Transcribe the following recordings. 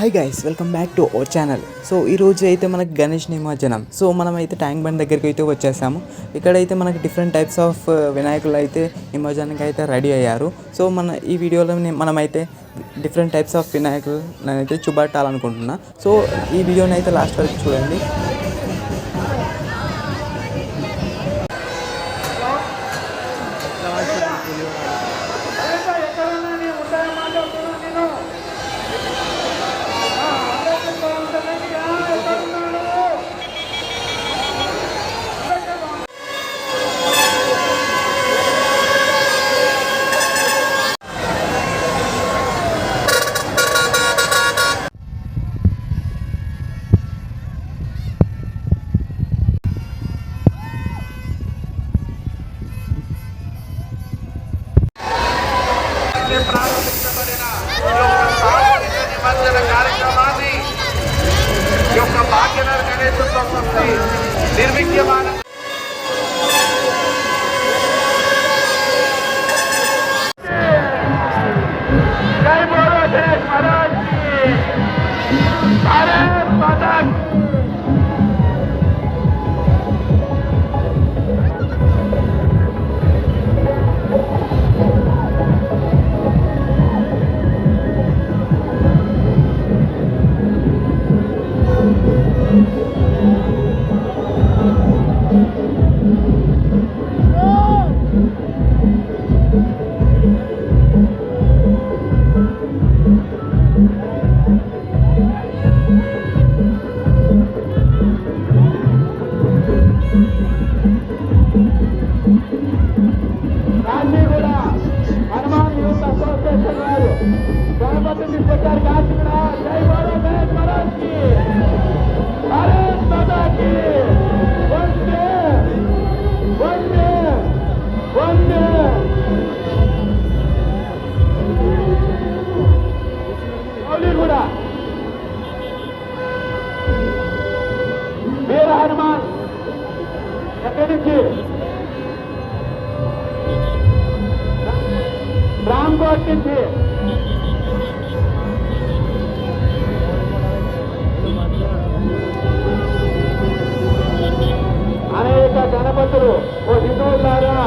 Hi guys, welcome back to our channel. So ఈరోజు అయితే మనకి గణేష్ నిమజ్జనం. సో మనమైతే ట్యాంక్ బండ్ దగ్గరికి అయితే వచ్చేసాము. ఇక్కడైతే మనకి డిఫరెంట్ టైప్స్ ఆఫ్ వినాయకులు అయితే నిమజ్జనానికి అయితే రెడీ అయ్యారు. సో ఈ వీడియోలో మనమైతే డిఫరెంట్ టైప్స్ ఆఫ్ వినాయకులు నేనైతే చూపెట్టాలనుకుంటున్నా. సో ఈ వీడియోని అయితే లాస్ట్ వరకు చూడండి. ప్రారంభించబడిన నిమజ్జన కార్యక్రమాన్ని ఈ యొక్క భాగ్యనగర్ గణేశోత్సవ సమితి నిర్విఘ్నమైన జై బోలో గణేష్ మహారాజ్ కి భారత్ మాతా హనుమాన్ యూత్ అసోసియేషన్ వారు గణపతి తీసుకొచ్చారు. కాశీగూడ జై బోలో గణేష్ మహారాజ్ కి భారత్ మాతా కి వందే వందే వందే. కూడా వీర హనుమాన్ ఎక్కడి నుంచి రామ్కోట్ నుంచి అనేక గణపతులు. ఓ హిందువులారా,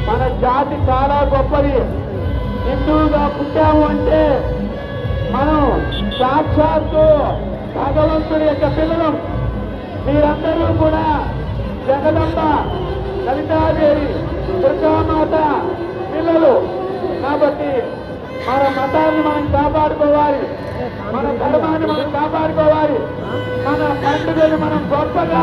మన జాతి చాలా గొప్పది. హిందువుగా పుట్టాము అంటే మనం సాక్షాత్తు భగవంతుడి యొక్క పిల్లలం. మీరందరూ కూడా జగదంబ లలితాదేవి దుర్గామాత పిల్లలు కాబట్టి మన మతాన్ని మనం కాపాడుకోవాలి, మన ధర్మాన్ని మనం కాపాడుకోవాలి, మన పండుగలు మనం గొప్పగా